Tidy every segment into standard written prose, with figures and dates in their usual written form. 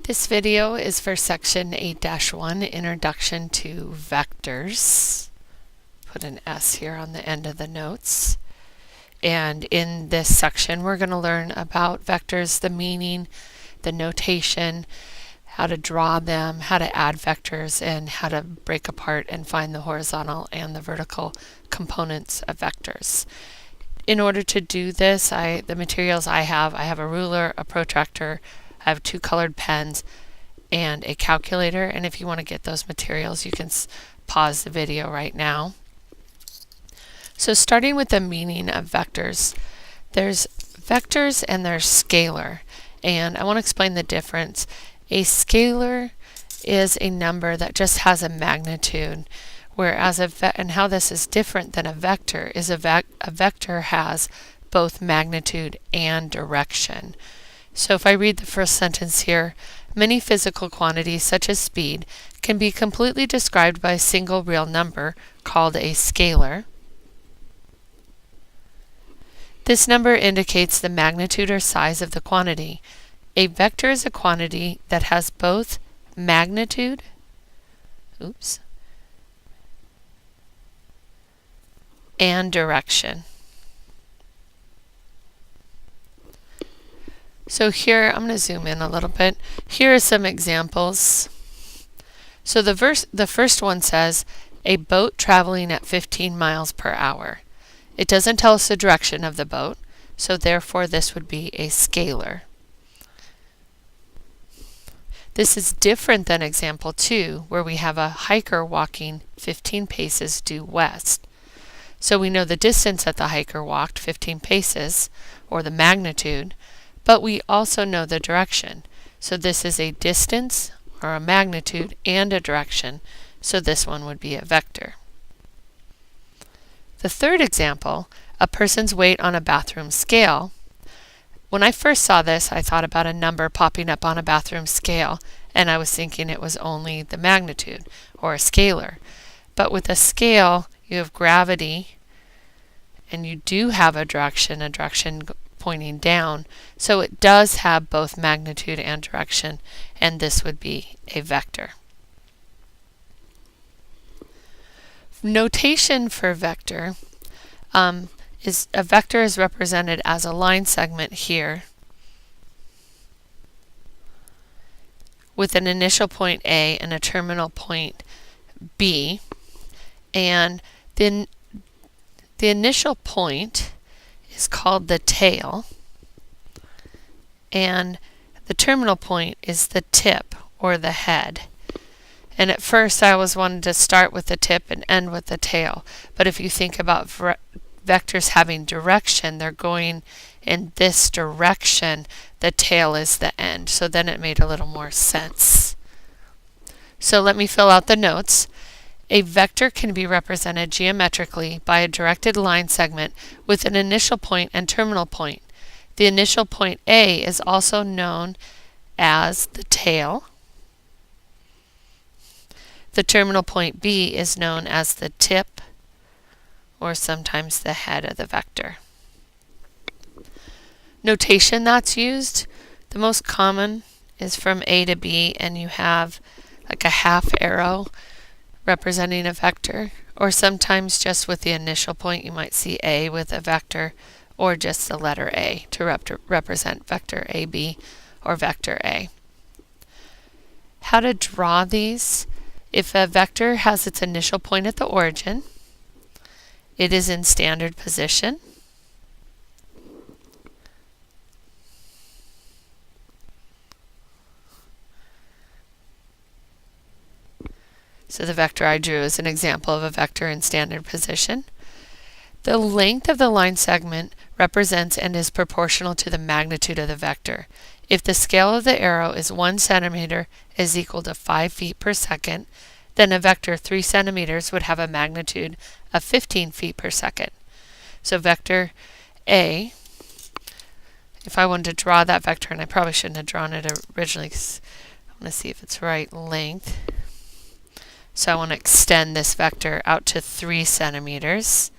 This video is for section 8-1, Introduction to Vectors. Put an S here on the end of the notes. And in this section, we're going to learn about vectors, the meaning, the notation, how to draw them, how to add vectors, and how to break apart and find the horizontal and the vertical components of vectors. In order to do this, the materials I have a ruler, a protractor, I have 2 colored pens, and a calculator. And if you want to get those materials, you can pause the video right now. So starting with the meaning of vectors, there's vectors and there's scalar. And I want to explain the difference. A scalar is a number that just has a magnitude, whereas and how this is different than a vector is a vector has both magnitude and direction. So if I read the first sentence here, many physical quantities such as speed can be completely described by a single real number called a scalar. This number indicates the magnitude or size of the quantity. A vector is a quantity that has both magnitude and direction. So here, I'm going to zoom in a little bit. Here are some examples. So the first one says, a boat traveling at 15 miles per hour. It doesn't tell us the direction of the boat, so therefore this would be a scalar. This is different than example 2, where we have a hiker walking 15 paces due west. So we know the distance that the hiker walked, 15 paces, or the magnitude, but we also know the direction. So this is a distance, or a magnitude, and a direction, so this one would be a vector. The third example, a person's weight on a bathroom scale. When I first saw this, I thought about a number popping up on a bathroom scale, and I was thinking it was only the magnitude, or a scalar. But with a scale, you have gravity, and you do have a direction pointing down, so it does have both magnitude and direction, and this would be a vector. Notation for vector is a vector is represented as a line segment here with an initial point A and a terminal point B, and then the initial point is called the tail, and the terminal point is the tip or the head. And at first I always wanted to start with the tip and end with the tail, but if you think about vectors having direction, they're going in this direction, the tail is the end, so then it made a little more sense. So let me fill out the notes. A vector can be represented geometrically by a directed line segment with an initial point and terminal point. The initial point A is also known as the tail. The terminal point B is known as the tip, or sometimes the head of the vector. Notation that's used, the most common is from A to B, and you have like a half arrow representing a vector, or sometimes just with the initial point you might see A with a vector, or just the letter A to represent vector AB or vector A. How to draw these? If a vector has its initial point at the origin, it is in standard position. So the vector I drew is an example of a vector in standard position. The length of the line segment represents and is proportional to the magnitude of the vector. If the scale of the arrow is 1 centimeter is equal to 5 feet per second, then a vector 3 centimeters would have a magnitude of 15 feet per second. So vector A, if I wanted to draw that vector, and I probably shouldn't have drawn it originally because I want to see if it's right length. So I want to extend this vector out to 3 centimeters.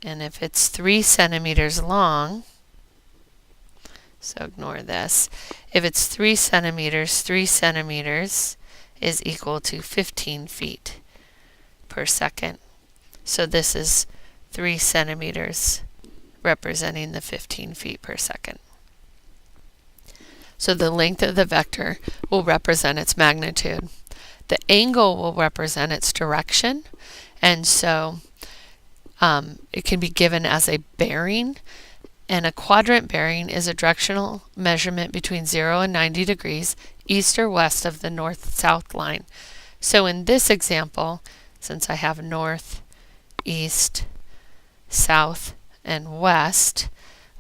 And if it's 3 centimeters long, So ignore this. If it's 3 centimeters, 3 centimeters is equal to 15 feet per second. So this is 3 centimeters representing the 15 feet per second. So the length of the vector will represent its magnitude. The angle will represent its direction, and so it can be given as a bearing. And a quadrant bearing is a directional measurement between 0 and 90 degrees east or west of the north-south line. So in this example, since I have north, east, south, and west,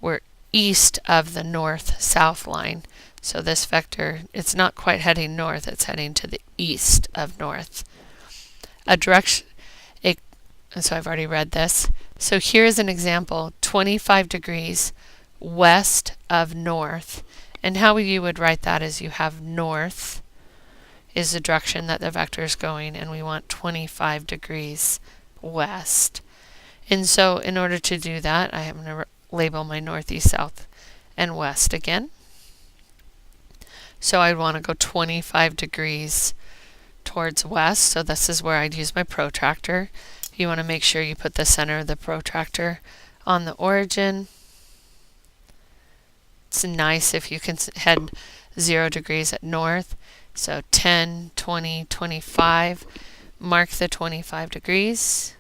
we're east of the north-south line. So this vector, it's not quite heading north, it's heading to the east of north. So I've already read this. So here's an example, 25 degrees west of north. And how you would write that is you have north is the direction that the vector is going, and we want 25 degrees west. And so in order to do that, I am going to label my north, east, south, and west again. So I'd want to go 25 degrees towards west. So this is where I'd use my protractor. You want to make sure you put the center of the protractor on the origin. It's nice if you can head 0 degrees at north. So 10, 20, 25. Mark the 25 degrees.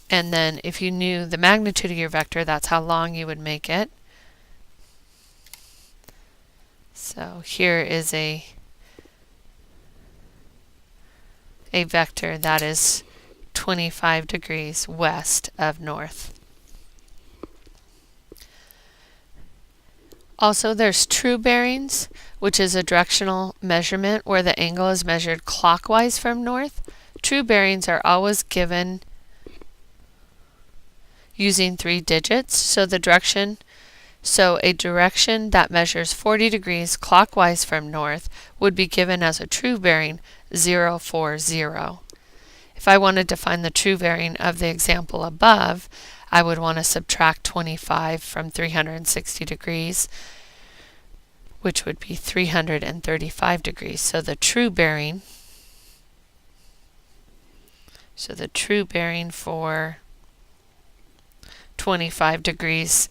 And then if you knew the magnitude of your vector, that's how long you would make it. So here is a vector that is 25 degrees west of north. Also, there's true bearings, which is a directional measurement where the angle is measured clockwise from north. True bearings are always given using 3 digits. So a direction that measures 40 degrees clockwise from north would be given as a true bearing 040. If I wanted to find the true bearing of the example above, I would want to subtract 25 from 360 degrees, which would be 335 degrees. So the true bearing for 25 degrees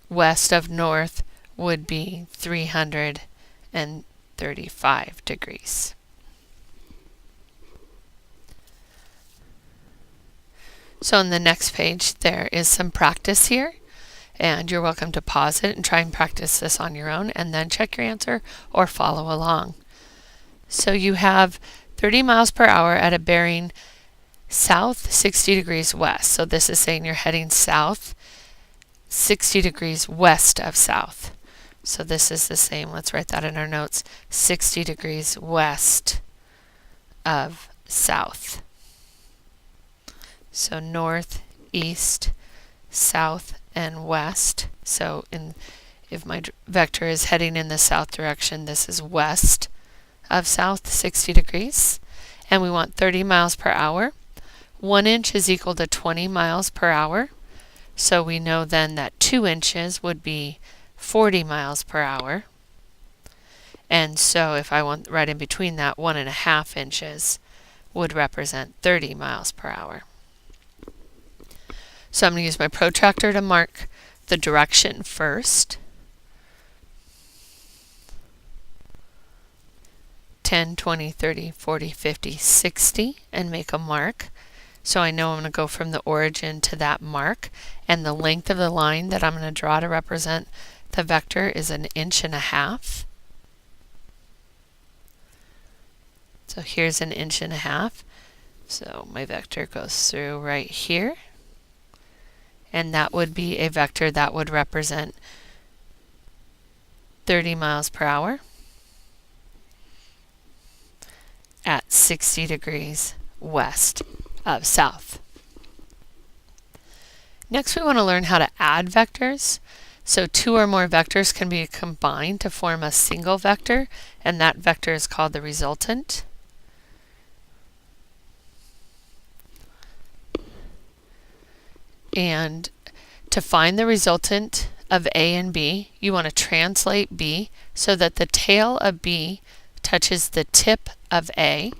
west of north would be 335 degrees. So on the next page there is some practice here, and you're welcome to pause it and try and practice this on your own and then check your answer or follow along. So you have 30 miles per hour at a bearing south 60 degrees west. So this is saying you're heading south 60 degrees west of south. So this is the same. Let's write that in our notes. 60 degrees west of south. So north, east, south, and west. So if my vector is heading in the south direction, this is west of south, 60 degrees. And we want 30 miles per hour. 1 inch is equal to 20 miles per hour. So we know then that 2 inches would be 40 miles per hour. And so if I want right in between that, 1.5 inches would represent 30 miles per hour. So I'm going to use my protractor to mark the direction first. 10, 20, 30, 40, 50, 60, and make a mark. So I know I'm going to go from the origin to that mark, and the length of the line that I'm going to draw to represent the vector is 1.5 inches. So here's 1.5 inches. So my vector goes through right here, and that would be a vector that would represent 30 miles per hour at 60 degrees west of south. Next, we want to learn how to add vectors. So 2 or more vectors can be combined to form a single vector, and that vector is called the resultant. And To find the resultant of A and B, you want to translate B so that the tail of B touches the tip of A.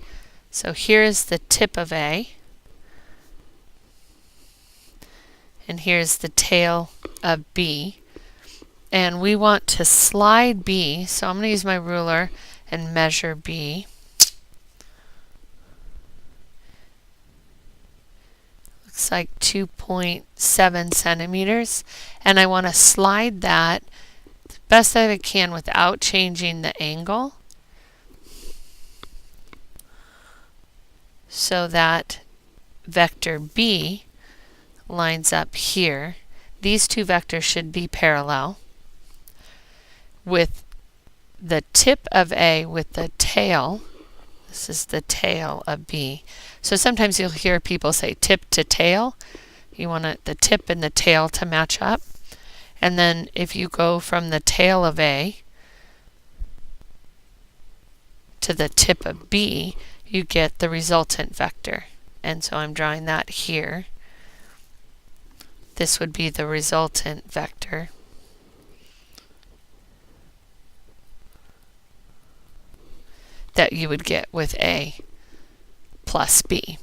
So here is the tip of A, and here's the tail of B. And we want to slide B, so I'm going to use my ruler and measure B. Looks like 2.7 centimeters, and I want to slide that the best that I can without changing the angle, so that vector B lines up here. These two vectors should be parallel, with the tip of A with the tail. This is the tail of B. So sometimes you'll hear people say tip to tail. You want the tip and the tail to match up. And then if you go from the tail of A to the tip of B, you get the resultant vector. And so I'm drawing that here. This would be the resultant vector. That you would get with A plus B.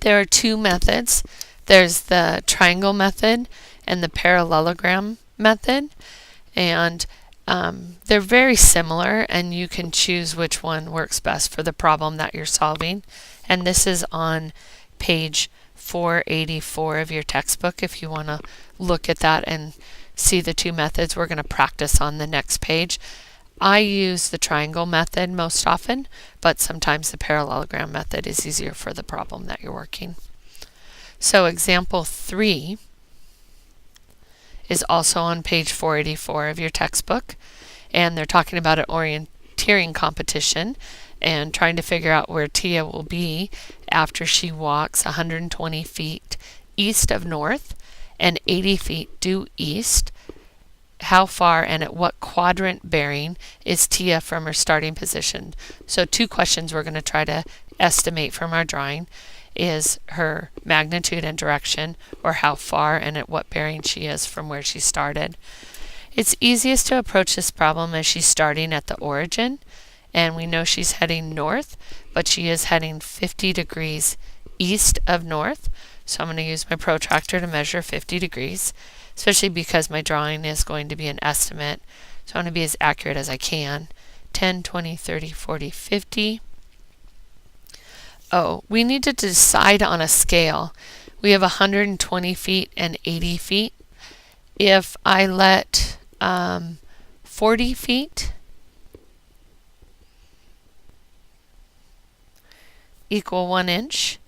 There are two methods. There's the triangle method and the parallelogram method, and they're very similar, and you can choose which one works best for the problem that you're solving. And this is on page 484 of your textbook if you want to look at that and see the two methods. We're going to practice on the next page. I use the triangle method most often, but sometimes the parallelogram method is easier for the problem that you're working. So example 3 is also on page 484 of your textbook, and they're talking about an orienteering competition and trying to figure out where Tia will be after she walks 120 feet east of north and 80 feet due east. How far and at what quadrant bearing is Tia from her starting position? So two questions we're going to try to estimate from our drawing is her magnitude and direction, or how far and at what bearing she is from where she started. It's easiest to approach this problem as she's starting at the origin, and we know she's heading north, but she is heading 50 degrees east of north. So I'm going to use my protractor to measure 50 degrees. Especially because my drawing is going to be an estimate. So I want to be as accurate as I can. 10, 20, 30, 40, 50. Oh, we need to decide on a scale. We have 120 feet and 80 feet. If I let 40 feet equal 1 inch,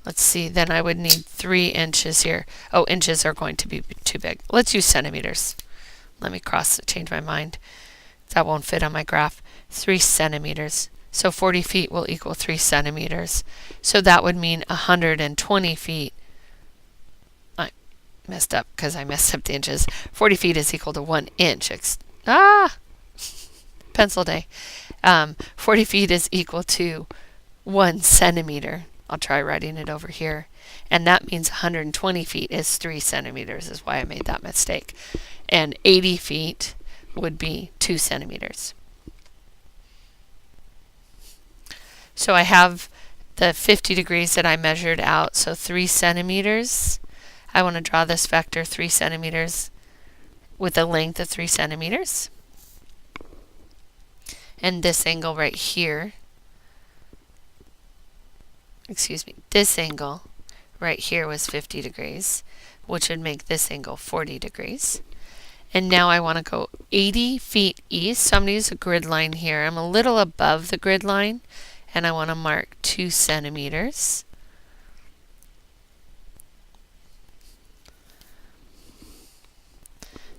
let's see, then I would need 3 inches here. Oh, inches are going to be too big. Let's use centimeters. Let me change my mind. That won't fit on my graph. 3 centimeters. So 40 feet will equal 3 centimeters. So that would mean 120 feet. I messed up because I messed up the inches. 40 feet is equal to 1 inch. Pencil day. 40 feet is equal to 1 centimeter. I'll try writing it over here. And that means 120 feet is 3 centimeters, is why I made that mistake. And 80 feet would be 2 centimeters. So I have the 50 degrees that I measured out, so 3 centimeters. I want to draw this vector 3 centimeters with a length of 3 centimeters. And this angle right here, this angle right here was 50 degrees, which would make this angle 40 degrees. And now I want to go 80 feet east, so I'm going to use a grid line here. I'm a little above the grid line, and I want to mark 2 centimeters.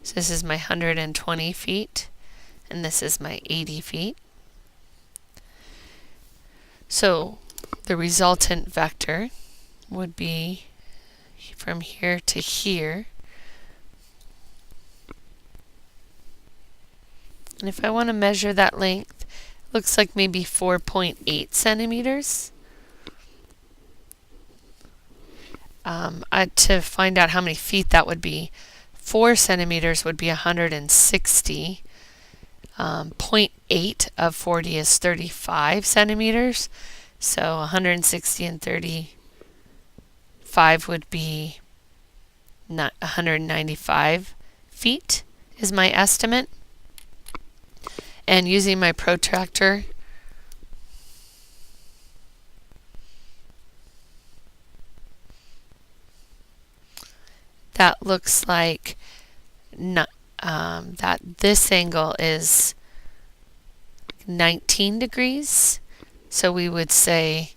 So this is my 120 feet, and this is my 80 feet. So the resultant vector would be from here to here. And if I want to measure that length, it looks like maybe 4.8 centimeters. To find out how many feet that would be, 4 centimeters would be 160. 0.8 of 40 is 35 centimeters. So 160 and 35 would be 195 feet is my estimate. And using my protractor, that looks like that this angle is 19 degrees. So we would say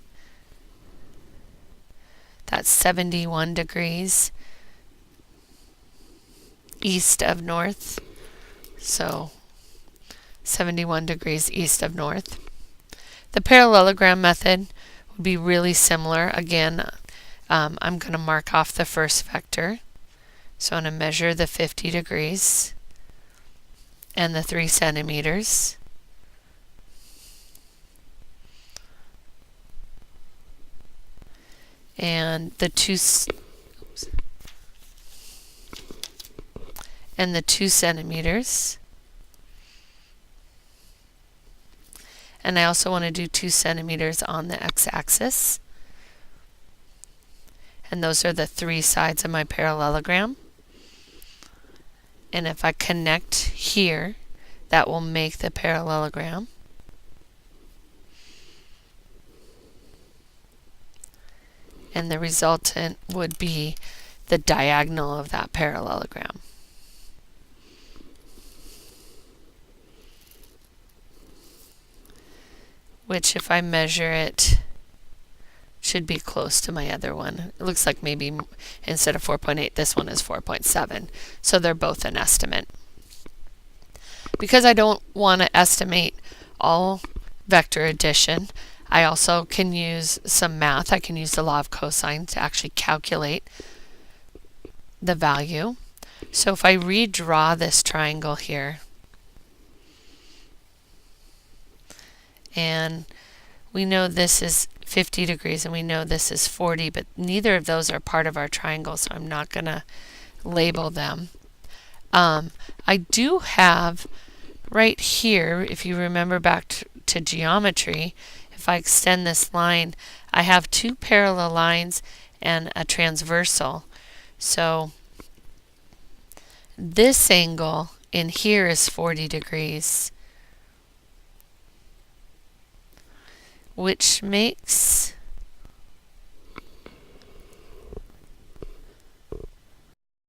that's 71 degrees east of north. So 71 degrees east of north. The parallelogram method would be really similar. Again, I'm going to mark off the first vector. So I'm going to measure the 50 degrees and the 3 centimeters. And the 2 centimeters. And I also want to do 2 centimeters on the x-axis. And those are the 3 sides of my parallelogram. And if I connect here, that will make the parallelogram. And the resultant would be the diagonal of that parallelogram. Which, if I measure it, should be close to my other one. It looks like maybe instead of 4.8, this one is 4.7. So they're both an estimate. Because I don't want to estimate all vector addition, I also can use some math. I can use the law of cosine to actually calculate the value. So if I redraw this triangle here, and we know this is 50 degrees and we know this is 40, but neither of those are part of our triangle, so I'm not going to label them. I do have right here, if you remember back to geometry, if I extend this line, I have 2 parallel lines and a transversal. So this angle in here is 40 degrees, which makes